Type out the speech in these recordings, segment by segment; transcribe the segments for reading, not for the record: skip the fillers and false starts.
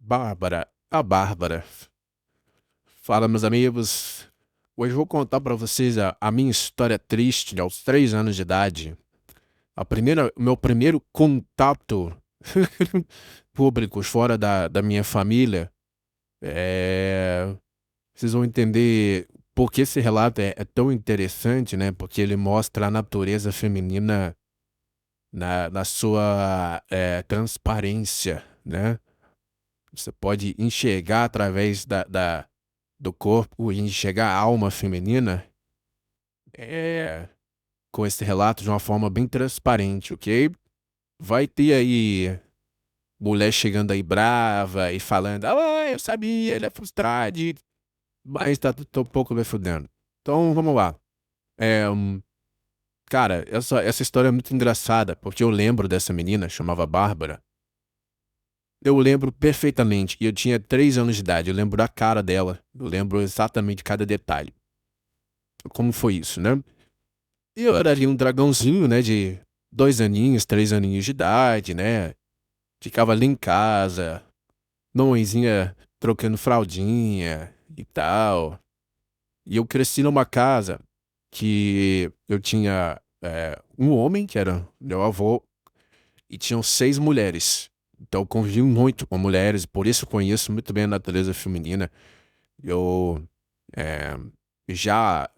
Bárbara, a Bárbara. Fala, meus amigos. Hoje eu vou contar pra vocês a minha história triste aos 3 anos de idade. O meu primeiro contato público fora da minha família. É, Vocês vão entender por que esse relato é tão interessante, né? Porque ele mostra a natureza feminina na sua transparência, né? Você pode enxergar através do corpo e enxergar a alma feminina é, com esse relato de uma forma bem transparente, ok? Vai ter aí mulher chegando aí brava e falando, ah, eu sabia, ele é frustrado, mas tô um pouco me fudendo. Então, vamos lá. É, hum, Cara, essa história é muito engraçada, porque eu lembro dessa menina, chamava Bárbara. Eu lembro perfeitamente, e eu tinha 3 anos de idade, eu lembro da cara dela, eu lembro exatamente cada detalhe. Como foi isso, né? Eu era ali um dragãozinho, né, de 2 aninhos, 3 aninhos de idade, né? Ficava ali em casa, mãezinha trocando fraldinha e tal. E eu cresci numa casa que eu tinha um homem, que era meu avô, e tinham 6 mulheres. Então eu convivi muito com mulheres, por isso eu conheço muito bem a natureza feminina. Eu eh, já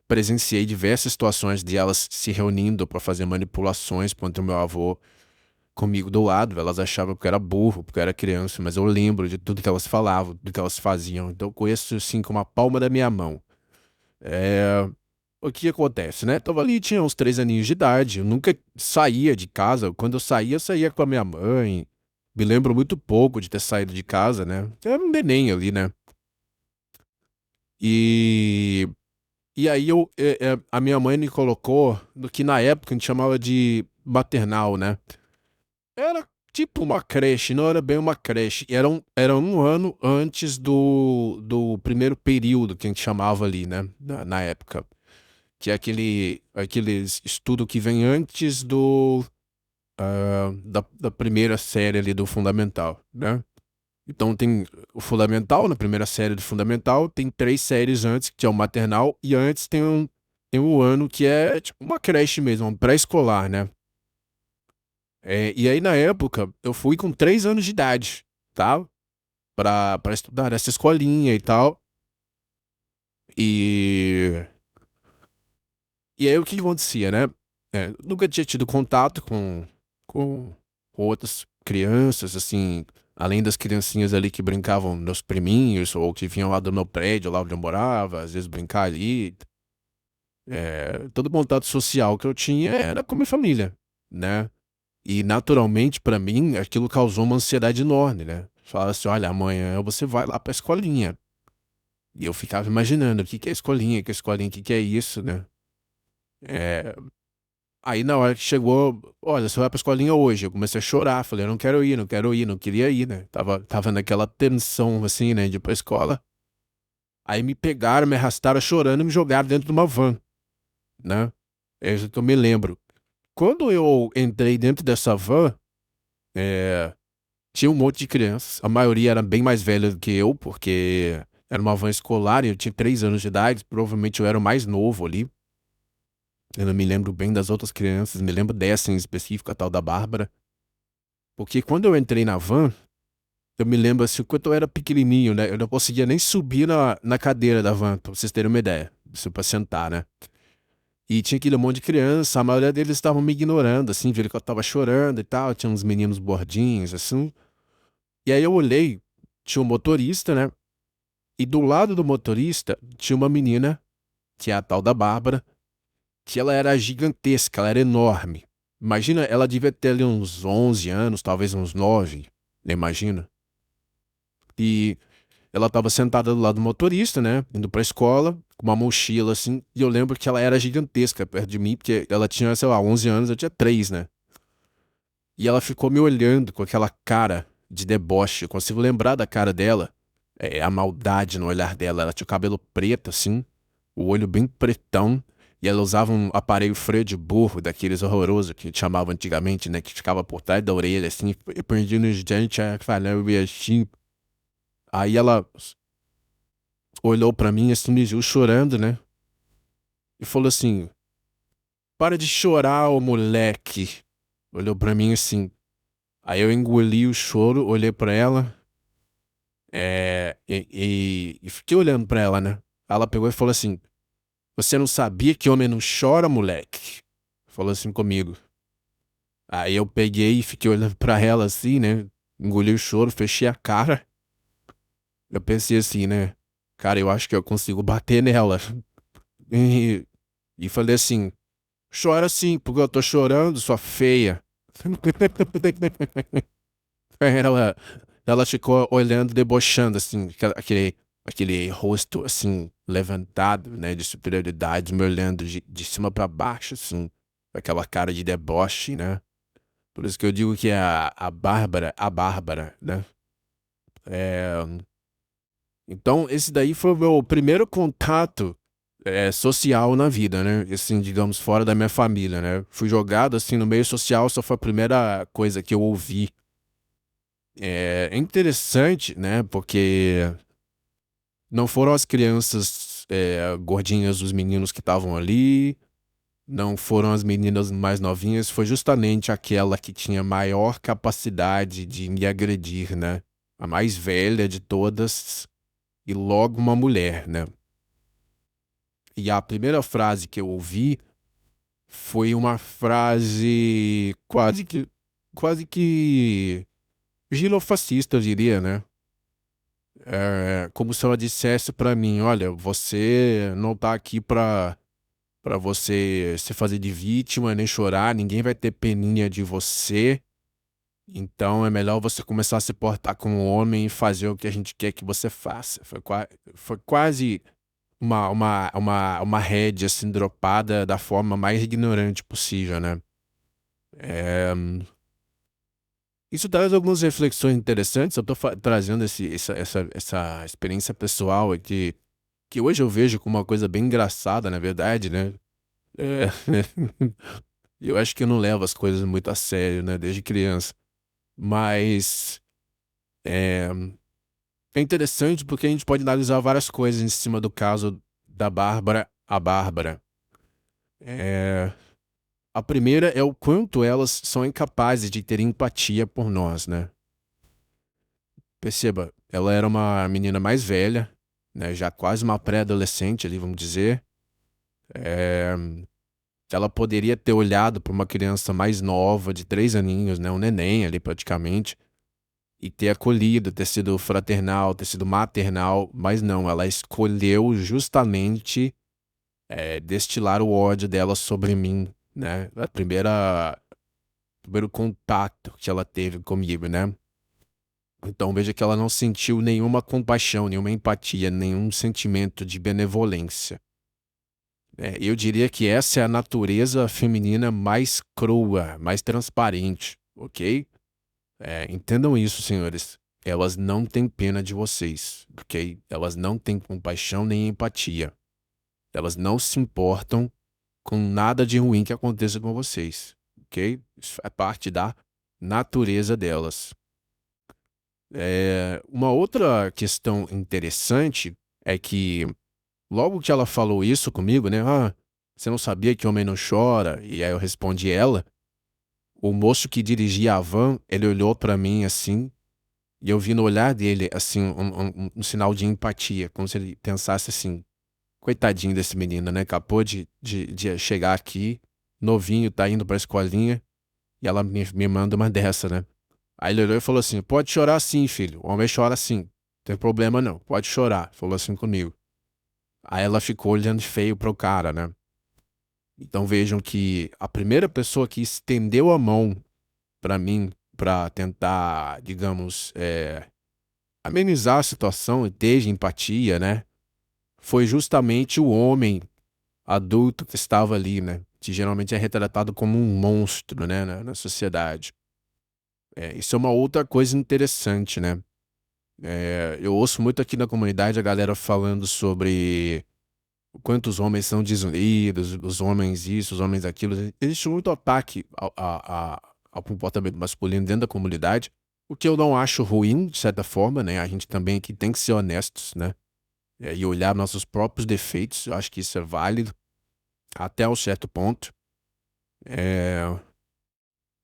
presenciei diversas situações de elas se reunindo para fazer manipulações contra o meu avô comigo do lado. Elas achavam que eu era burro, porque eu era criança, mas eu lembro de tudo que elas falavam, do que elas faziam. Então eu conheço assim com a palma da minha mão. É, O que acontece, né? Tava ali, tinha uns 3 aninhos de idade, eu nunca saía de casa. Quando eu saía com a minha mãe. Me lembro muito pouco de ter saído de casa, né? Eu era um neném ali, né? E E aí a minha mãe me colocou no que na época a gente chamava de maternal, né? Era tipo uma creche, não era bem uma creche. Era um ano antes do primeiro período que a gente chamava ali, né? Na época. Que é aquele estudo que vem antes da primeira série ali do fundamental, né? Então tem o fundamental, na primeira série do fundamental, tem 3 séries antes, que é o maternal, e antes tem o ano que é tipo uma creche mesmo, um pré-escolar, né? E aí na época eu fui com 3 anos de idade, tá? Pra estudar nessa escolinha e tal. E, e aí o que acontecia, né? Nunca tinha tido contato com, com outras crianças, assim, além das criancinhas ali que brincavam, meus priminhos, ou que vinham lá do meu prédio, lá onde eu morava, às vezes brincar ali. Todo contato social que eu tinha era com a minha família, né? E naturalmente, pra mim, aquilo causou uma ansiedade enorme, né? Falava assim: olha, amanhã você vai lá pra escolinha. E eu ficava imaginando: o que que é escolinha, que é escolinha, o que que é isso, né? É, Aí na hora que chegou, olha, você vai pra escolinha hoje. Eu comecei a chorar, falei, eu não quero ir, não quero ir, não queria ir, né? Tava naquela tensão, assim, né, de ir pra escola. Aí me pegaram, me arrastaram chorando e me jogaram dentro de uma van, né? É isso que eu me lembro. Quando eu entrei dentro dessa van, é, tinha um monte de crianças. A maioria era bem mais velha do que eu, porque era uma van escolar e eu tinha 3 anos de idade. Provavelmente eu era o mais novo ali. Eu não me lembro bem das outras crianças, me lembro dessa em específico, a tal da Bárbara. Porque quando eu entrei na van, eu me lembro assim, quando eu era pequenininho, né? Eu não conseguia nem subir na cadeira da van, pra vocês terem uma ideia. Isso pra sentar, né? E tinha aquele monte de criança, a maioria deles estavam me ignorando, assim, viram que eu tava chorando e tal. Tinha uns meninos gordinhos, assim. E aí eu olhei, tinha um motorista, né? E do lado do motorista tinha uma menina, que é a tal da Bárbara, que ela era gigantesca, ela era enorme. Imagina, ela devia ter ali uns 11 anos, talvez uns 9, né? Imagina. E ela estava sentada do lado do motorista, né? Indo pra escola, com uma mochila assim. E eu lembro que ela era gigantesca perto de mim, porque ela tinha, sei lá, 11 anos, eu tinha 3, né? E ela ficou me olhando com aquela cara de deboche. Eu consigo lembrar da cara dela. A maldade no olhar dela. Ela tinha o cabelo preto, assim, o olho bem pretão. E ela usava um aparelho freio de burro, daqueles horrorosos que chamavam antigamente, né? Que ficava por trás da orelha, assim, e prendia nos dentes, falando e assim. Aí ela olhou pra mim, assim, me viu chorando, né? E falou assim: para de chorar, ô moleque. Olhou pra mim assim. Aí eu engoli o choro, olhei pra ela, e fiquei olhando pra ela, né? Ela pegou e falou assim: você não sabia que homem não chora, moleque? Falou assim comigo. Aí eu peguei e fiquei olhando pra ela assim, né? Engoli o choro, fechei a cara. Eu pensei assim, né? Cara, eu acho que eu consigo bater nela. E, e falei assim: chora sim, porque eu tô chorando, sua feia. Ela, ela ficou olhando, debochando, assim, aquele rosto, assim, levantado, né, de superioridade, me olhando de cima pra baixo, assim, aquela cara de deboche, né? Por isso que eu digo que é a Bárbara, né? É, então, esse daí foi o meu primeiro contato social na vida, né? Assim, digamos, fora da minha família, né? Fui jogado, assim, no meio social, só foi a primeira coisa que eu ouvi. É interessante, né? Porque não foram as crianças gordinhas dos meninos que estavam ali, não foram as meninas mais novinhas, foi justamente aquela que tinha maior capacidade de me agredir, né? A mais velha de todas e logo uma mulher, né? E a primeira frase que eu ouvi foi uma frase quase que gilofascista, eu diria, né? Como se ela dissesse pra mim: olha, você não tá aqui pra você se fazer de vítima, nem chorar, ninguém vai ter peninha de você. Então é melhor você começar a se portar como um homem e fazer o que a gente quer que você faça. Foi quase uma rédea assim dropada da forma mais ignorante possível, né? É, Isso traz algumas reflexões interessantes. Eu tô trazendo essa experiência pessoal aqui, que hoje eu vejo como uma coisa bem engraçada, na verdade, né? É, eu acho que eu não levo as coisas muito a sério, né, desde criança. Mas é, é interessante porque a gente pode analisar várias coisas em cima do caso da Bárbara, a Bárbara. É, a primeira é o quanto elas são incapazes de ter empatia por nós, né? Perceba, ela era uma menina mais velha, né, já quase uma pré-adolescente ali, vamos dizer. É, ela poderia ter olhado para uma criança mais nova, de 3 aninhos, né, um neném ali praticamente, e ter acolhido, ter sido fraternal, ter sido maternal, mas não, ela escolheu justamente destilar o ódio dela sobre mim, né? Primeiro contato que ela teve comigo, né? Então veja que ela não sentiu nenhuma compaixão, nenhuma empatia, nenhum sentimento de benevolência. Eu diria que essa é a natureza feminina mais crua, mais transparente, ok? Entendam isso, senhores. Elas não têm pena de vocês, ok? Elas não têm compaixão nem empatia. Elas não se importam com nada de ruim que aconteça com vocês, ok? Isso é parte da natureza delas. Uma outra questão interessante é que logo que ela falou isso comigo, né? Ah, você não sabia que homem não chora? E aí eu respondi ela. O moço que dirigia a van, ele olhou pra mim assim, e eu vi no olhar dele, assim, um sinal de empatia, como se ele pensasse assim: coitadinho desse menino, né? Acabou de chegar aqui, novinho, tá indo pra escolinha, e ela me manda uma dessa, né? Aí ele olhou e falou assim: pode chorar sim, filho. O homem chora sim. Não tem problema não, pode chorar. Falou assim comigo. Aí ela ficou olhando feio pro cara, né? Então vejam que a primeira pessoa que estendeu a mão pra mim, pra tentar, digamos, amenizar a situação e ter empatia, né? Foi justamente o homem adulto que estava ali, né? Que geralmente é retratado como um monstro, né? Na sociedade. Isso é uma outra coisa interessante, né? Eu ouço muito aqui na comunidade a galera falando sobre o quanto os homens são desunidos, os homens isso, os homens aquilo. Existe muito ataque ao comportamento masculino dentro da comunidade, o que eu não acho ruim, de certa forma, né? A gente também aqui tem que ser honestos, né? E olhar nossos próprios defeitos, eu acho que isso é válido até um certo ponto. É,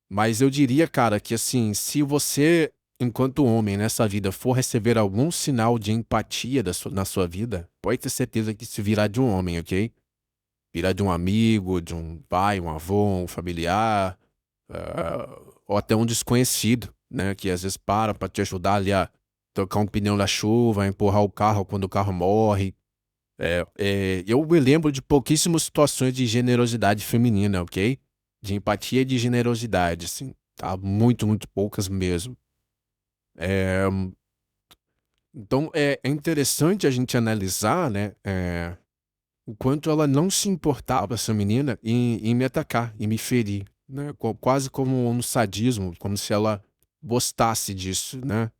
mas eu diria, cara, que assim, se você, enquanto homem nessa vida, for receber algum sinal de empatia na sua vida, pode ter certeza que isso virá de um homem, ok? Virá de um amigo, de um pai, um avô, um familiar, ou até um desconhecido, né? Que às vezes para te ajudar ali a trocar um pneu na chuva, a empurrar o carro quando o carro morre. Eu me lembro de pouquíssimas situações de generosidade feminina, ok? De empatia e de generosidade, assim, tá? Muito, muito poucas mesmo. É, então é interessante a gente analisar, né? O quanto ela não se importava, essa menina, em me atacar, em me ferir, né? Quase como um sadismo, como se ela gostasse disso, né?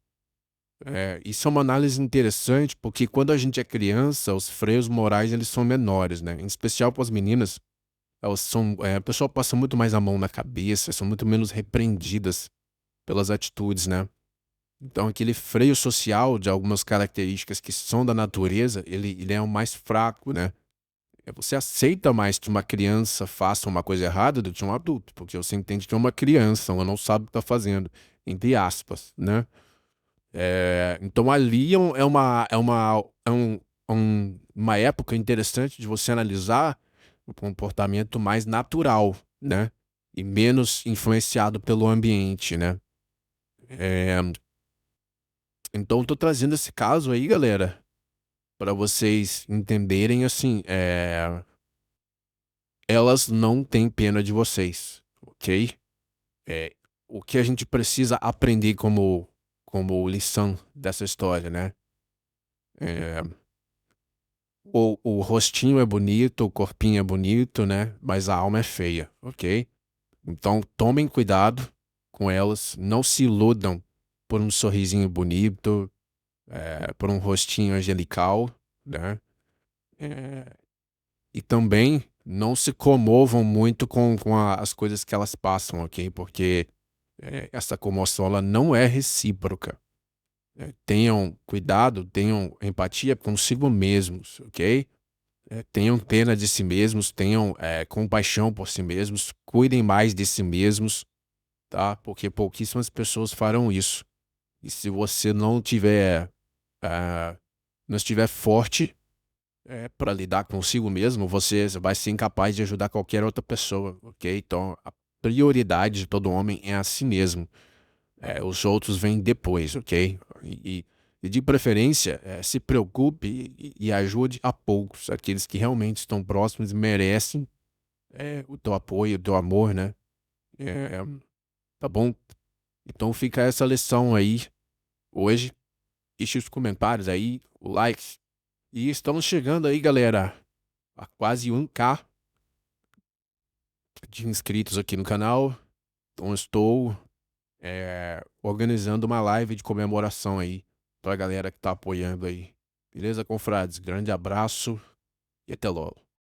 Isso é uma análise interessante, porque quando a gente é criança, os freios morais eles são menores, né? Em especial para as meninas, elas são, a pessoa passa muito mais a mão na cabeça, são muito menos repreendidas pelas atitudes, né? Então aquele freio social de algumas características que são da natureza, ele é o mais fraco, né? Você aceita mais que uma criança faça uma coisa errada do que um adulto, porque você entende que é uma criança, ela não sabe o que está fazendo, entre aspas, né? Então ali uma época interessante de você analisar o comportamento mais natural, né? E menos influenciado pelo ambiente, né? É, então tô trazendo esse caso aí, galera, para vocês entenderem assim, elas não têm pena de vocês, ok? É, o que a gente precisa aprender como lição dessa história, né? É, o rostinho é bonito, o corpinho é bonito, né? Mas a alma é feia, ok? Então tomem cuidado com elas, não se iludam por um sorrisinho bonito, por um rostinho angelical, né? É, e também não se comovam muito com as coisas que elas passam, ok? Porque essa comoção ela não é recíproca. Tenham cuidado, tenham empatia consigo mesmos, ok? Tenham pena de si mesmos, tenham compaixão por si mesmos, cuidem mais de si mesmos, tá? Porque pouquíssimas pessoas farão isso. E se você não estiver forte para lidar consigo mesmo, você vai ser incapaz de ajudar qualquer outra pessoa, ok? Então, a prioridade de todo homem é a si mesmo. Os outros vêm depois, ok? E de preferência, se preocupe e ajude a poucos, aqueles que realmente estão próximos e merecem o teu apoio, o teu amor, né? É, tá bom? Então fica essa lição aí hoje. Deixe os comentários aí, o like. E estamos chegando aí, galera, a quase 1K de inscritos aqui no canal. Então estou organizando uma live de comemoração aí pra galera que tá apoiando aí. Beleza, confrades? Grande abraço e até logo.